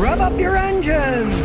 Rev up your engines!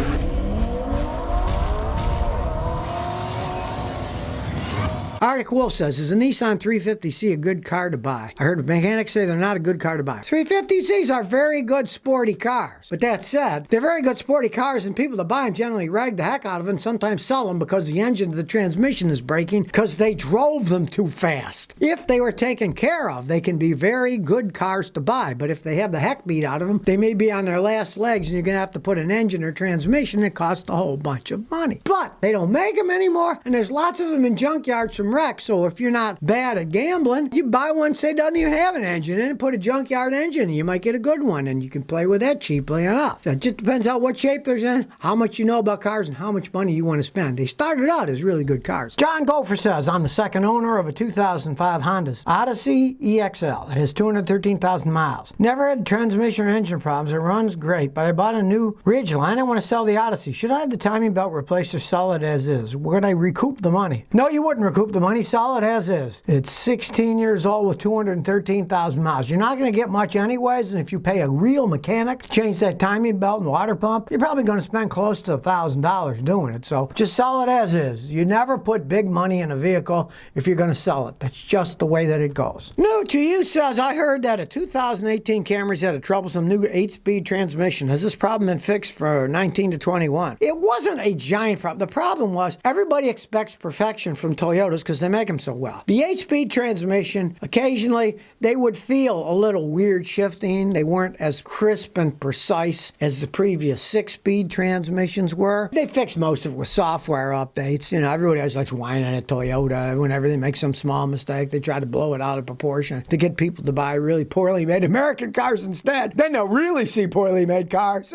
Arctic Wolf says, is a Nissan 350C a good car to buy? I heard mechanics say they're not a good car to buy. 350Cs are very good sporty cars. But that said, they're very good sporty cars, and people that buy them generally rag the heck out of them and sometimes sell them because the engine of the transmission is breaking because they drove them too fast. If they were taken care of, they can be very good cars to buy. But if they have the heck beat out of them, they may be on their last legs and you're going to have to put an engine or transmission that costs a whole bunch of money. But they don't make them anymore, and there's lots of them in junkyards from wreck. So if you're not bad at gambling, you buy one, say doesn't even have an engine in it, put a junkyard engine, and you might get a good one, and you can play with that cheaply enough. So it just depends on what shape they're in, how much you know about cars, and how much money you want to spend. They started out as really good cars. John Gopher says, I'm the second owner of a 2005 Honda Odyssey EXL. It has 213,000 miles. Never had transmission or engine problems. It runs great, but I bought a new Ridgeline. I want to sell the Odyssey. Should I have the timing belt replaced or sell it as is? Would I recoup the money? No, you wouldn't recoup the money. Sell it as is. It's 16 years old with 213,000 miles. You're not going to get much anyways, and if you pay a real mechanic to change that timing belt and water pump, you're probably going to spend close to $1,000 doing it. So just sell it as is. You never put big money in a vehicle if you're going to sell it. That's just the way that it goes. New to you says, I heard that a 2018 Camry's had a troublesome new 8-speed transmission. Has this problem been fixed for 19 to 21? It wasn't a giant problem. The problem was everybody expects perfection from Toyotas because they make them so well. The 8-speed transmission, occasionally, they would feel a little weird shifting. They weren't as crisp and precise as the previous 6-speed transmissions were. They fixed most of it with software updates. You know, everybody always likes whining at Toyota. Whenever they make some small mistake, they try to blow it out of proportion to get people to buy really poorly made American cars instead. Then they'll really see poorly made cars.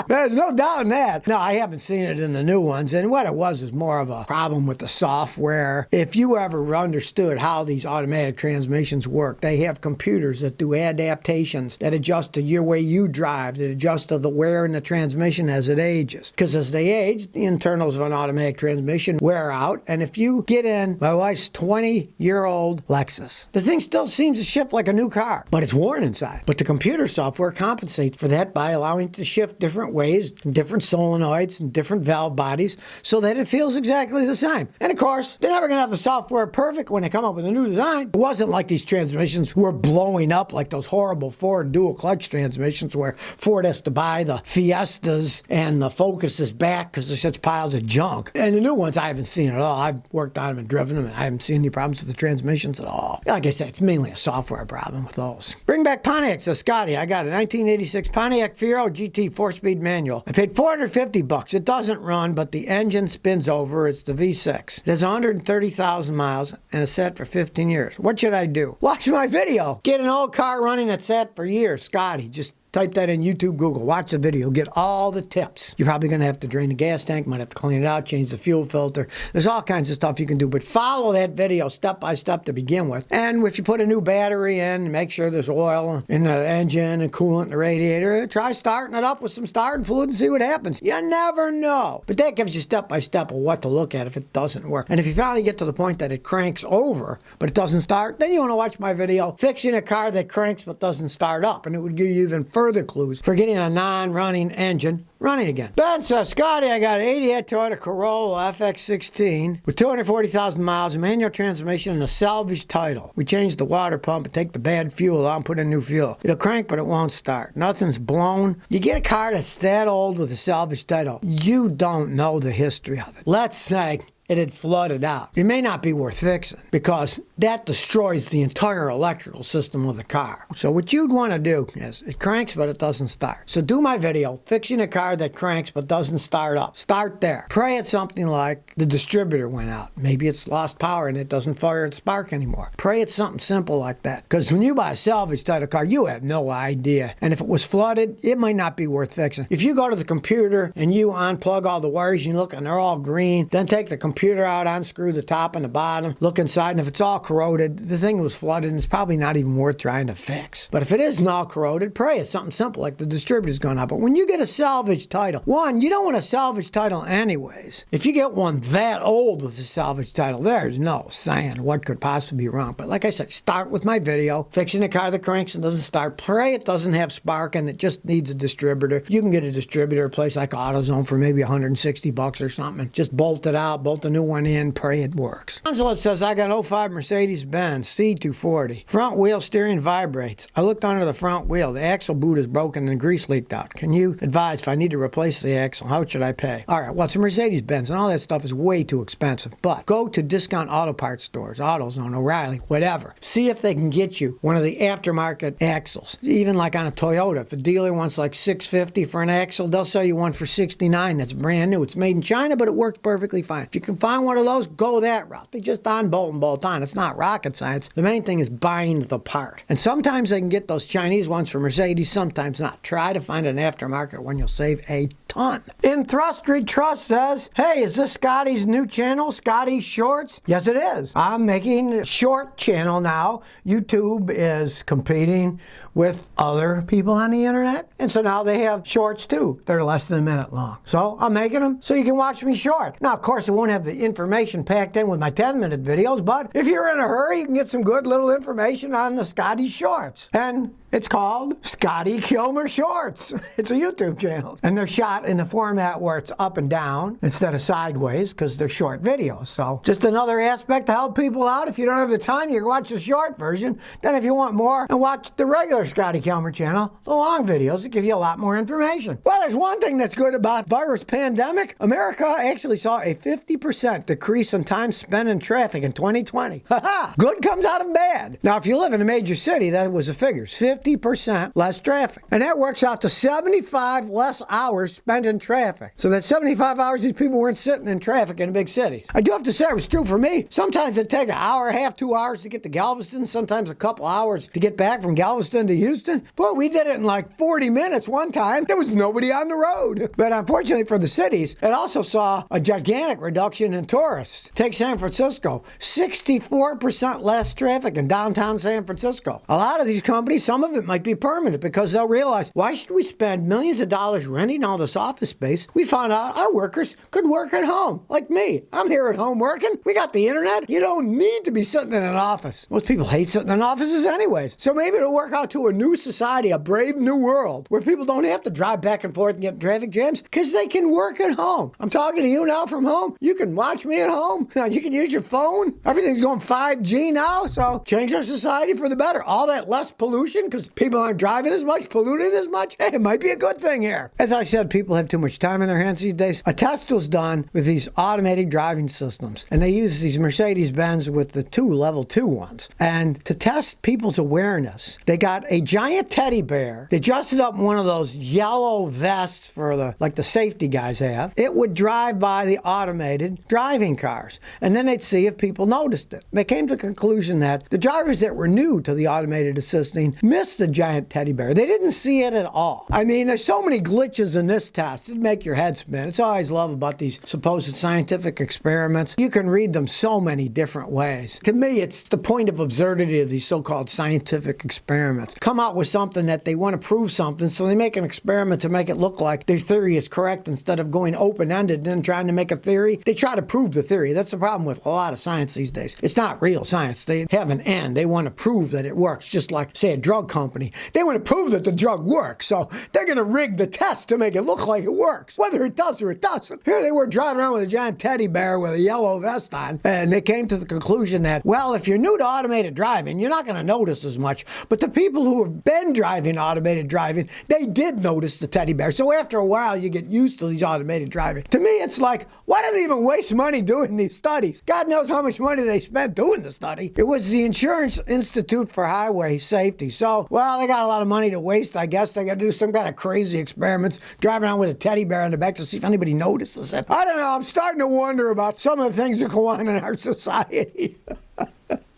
There's no doubt in that. No, I haven't seen it in the new ones, and what it was more of a problem with the software. If you ever understood how these automatic transmissions work, they have computers that do adaptations that adjust to your way you drive, that adjust to the wear in the transmission as it ages. Because as they age, the internals of an automatic transmission wear out, and if you get in my wife's 20-year-old Lexus, the thing still seems to shift like a new car, but it's worn inside. But the computer software compensates for that by allowing it to shift different ways, different solenoids, and different valve bodies, so that it feels exactly the same. And of course, they're never going to have the software perfect when they come up with a new design. It wasn't like these transmissions were blowing up like those horrible Ford dual clutch transmissions where Ford has to buy the Fiestas and the Focuses back because they're such piles of junk. And the new ones, I haven't seen at all. I've worked on them and driven them, and I haven't seen any problems with the transmissions at all. Like I said, it's mainly a software problem with those. Bring back Pontiac, says Scotty. I got a 1986 Pontiac Fiero GT 4-speed manual. I paid $450. It doesn't run, but the engine spins over. It's the V6. It has 130,000 miles and is set for 15 years. What should I do? Watch my video. Get an old car running that's set for years. Scotty, just type that in YouTube, Google. Watch the video. Get all the tips. You're probably going to have to drain the gas tank. Might have to clean it out, change the fuel filter. There's all kinds of stuff you can do, but follow that video step by step to begin with. And if you put a new battery in, make sure there's oil in the engine and coolant in the radiator. Try starting it up with some starting fluid and see what happens. You never know. But that gives you step by step of what to look at if it doesn't work. And if you finally get to the point that it cranks over, but it doesn't start, then you want to watch my video, Fixing a Car That Cranks But Doesn't Start Up. And it would give you even further clues for getting a non-running engine running again. Ben says, Scotty, I got an 88 Toyota Corolla FX16 with 240,000 miles, a manual transmission, and a salvage title. We changed the water pump and take the bad fuel out and put in new fuel. It'll crank, but it won't start. Nothing's blown. You get a car that's that old with a salvage title, you don't know the history of it. Let's say it had flooded out. It may not be worth fixing because that destroys the entire electrical system of the car. So what you'd want to do is, it cranks but it doesn't start. So do my video, Fixing a Car That Cranks But Doesn't Start Up. Start there. Pray it's something like the distributor went out. Maybe it's lost power and it doesn't fire its spark anymore. Pray it's something simple like that. Because when you buy a salvage title car, you have no idea. And if it was flooded, it might not be worth fixing. If you go to the computer and you unplug all the wires, you look and they're all green, then take the computer computer out, unscrew the top and the bottom, look inside, and if it's all corroded, the thing was flooded, and it's probably not even worth trying to fix. But if it isn't all corroded, pray it's something simple like the distributor's gone out. But when you get a salvage title, one, you don't want a salvage title anyways. If you get one that old with a salvage title, there's no saying what could possibly be wrong. But like I said, start with my video, fixing a car that cranks and doesn't start. Pray it doesn't have spark and it just needs a distributor. You can get a distributor at a place like AutoZone for maybe $160 or something. Just bolt it out, bolt the new one in, pray it works. Consulate says, I got an 05 Mercedes-Benz C240. Front wheel steering vibrates. I looked under the front wheel. The axle boot is broken and grease leaked out. Can you advise if I need to replace the axle? How should I pay? All right, well, it's a Mercedes-Benz and all that stuff is way too expensive. But go to discount auto parts stores, AutoZone, O'Reilly, whatever. See if they can get you one of the aftermarket axles. Even like on a Toyota, if a dealer wants like $650 for an axle, they'll sell you one for $69 that's brand new. It's made in China, but it works perfectly fine. If you can find one of those, go that route. They just unbolt and bolt on. It's not rocket science. The main thing is buying the part. And sometimes they can get those Chinese ones for Mercedes, sometimes not. Try to find an aftermarket one. You'll save a ton. In Thrust Trust says, hey, is this Scotty's new channel, Scotty Shorts? Yes, it is. I'm making a short channel now. YouTube is competing with other people on the internet. And so now they have shorts too. They're less than a minute long. So I'm making them so you can watch me short. Now, of course, it won't have the information packed in with my 10-minute videos, but if you're in a hurry, you can get some good little information on the Scotty Shorts. And it's called Scotty Kilmer Shorts. It's a YouTube channel. And they're shot in the format where it's up and down instead of sideways because they're short videos. So just another aspect to help people out. If you don't have the time, you can watch the short version. Then if you want more, and watch the regular Scotty Kilmer channel, the long videos that give you a lot more information. Well, there's one thing that's good about virus pandemic. America actually saw a 50% decrease in time spent in traffic in 2020. Ha-ha! Good comes out of bad. Now, if you live in a major city, that was the figures. 50% less traffic. And that works out to 75 less hours spent in traffic. So that's 75 hours these people weren't sitting in traffic in big cities. I do have to say it was true for me. Sometimes it'd take an hour and a half, 2 hours to get to Galveston, sometimes a couple hours to get back from Galveston to Houston. But we did it in like 40 minutes one time. There was nobody on the road. But unfortunately for the cities, it also saw a gigantic reduction in tourists. Take San Francisco, 64% less traffic in downtown San Francisco. A lot of these companies, some of it might be permanent because they'll realize, why should we spend millions of dollars renting all this office space? We found out our workers could work at home, like me. I'm here at home working. We got the internet. You don't need to be sitting in an office. Most people hate sitting in offices anyways. So maybe it'll work out to a new society, a brave new world, where people don't have to drive back and forth and get in traffic jams because they can work at home. I'm talking to you now from home. You can watch me at home. You can use your phone. Everything's going 5G now, so change our society for the better. All that less pollution because people aren't driving as much, polluting as much. Hey, it might be a good thing here. As I said, people have too much time in their hands these days. A test was done with these automated driving systems, and they use these Mercedes-Benz with the two level 2 ones. And to test people's awareness, they got a giant teddy bear. They dressed it up in one of those yellow vests for like the safety guys have. It would drive by the automated driving cars, and then they'd see if people noticed it. They came to the conclusion that the drivers that were new to the automated assisting missed the giant teddy bear. They didn't see it at all. I mean, there's so many glitches in this test. It'd make your head spin. It's all I always love about these supposed scientific experiments. You can read them so many different ways. To me, it's the point of absurdity of these so-called scientific experiments. Come out with something that they want to prove something, so they make an experiment to make it look like their theory is correct instead of going open-ended and then trying to make a theory. They try to prove the theory. That's the problem with a lot of science these days. It's not real science. They have an end. They want to prove that it works, just like, say, a drug company. They want to prove that the drug works, so they're going to rig the test to make it look like it works, whether it does or it doesn't. Here they were driving around with a giant teddy bear with a yellow vest on, and they came to the conclusion that, well, if you're new to automated driving, you're not going to notice as much, but the people who have been driving automated driving, they did notice the teddy bear. So after a while, you get used to these automated driving. To me, it's like, why do they even waste money doing these studies? God knows how much money they spent doing the study. It was the Insurance Institute for Highway Safety. So, well, they got a lot of money to waste. I guess they got to do some kind of crazy experiments, driving around with a teddy bear in the back to see if anybody notices it. I don't know. I'm starting to wonder about some of the things that go on in our society.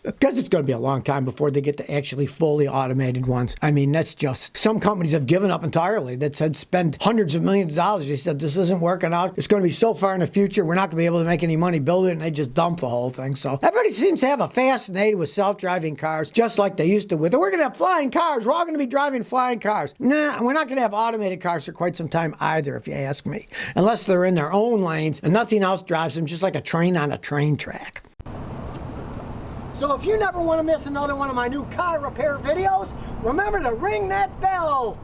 Because it's going to be a long time before they get to actually fully automated ones. I mean, that's just, some companies have given up entirely. That said, spend hundreds of millions of dollars. They said, this isn't working out. It's going to be so far in the future, we're not going to be able to make any money building it, and they just dump the whole thing. So everybody seems to have a fascination with self-driving cars, just like they used to with, we're going to have flying cars. We're all going to be driving flying cars. Nah, we're not going to have automated cars for quite some time either, if you ask me. Unless they're in their own lanes and nothing else drives them, just like a train on a train track. So if you never want to miss another one of my new car repair videos, remember to ring that bell.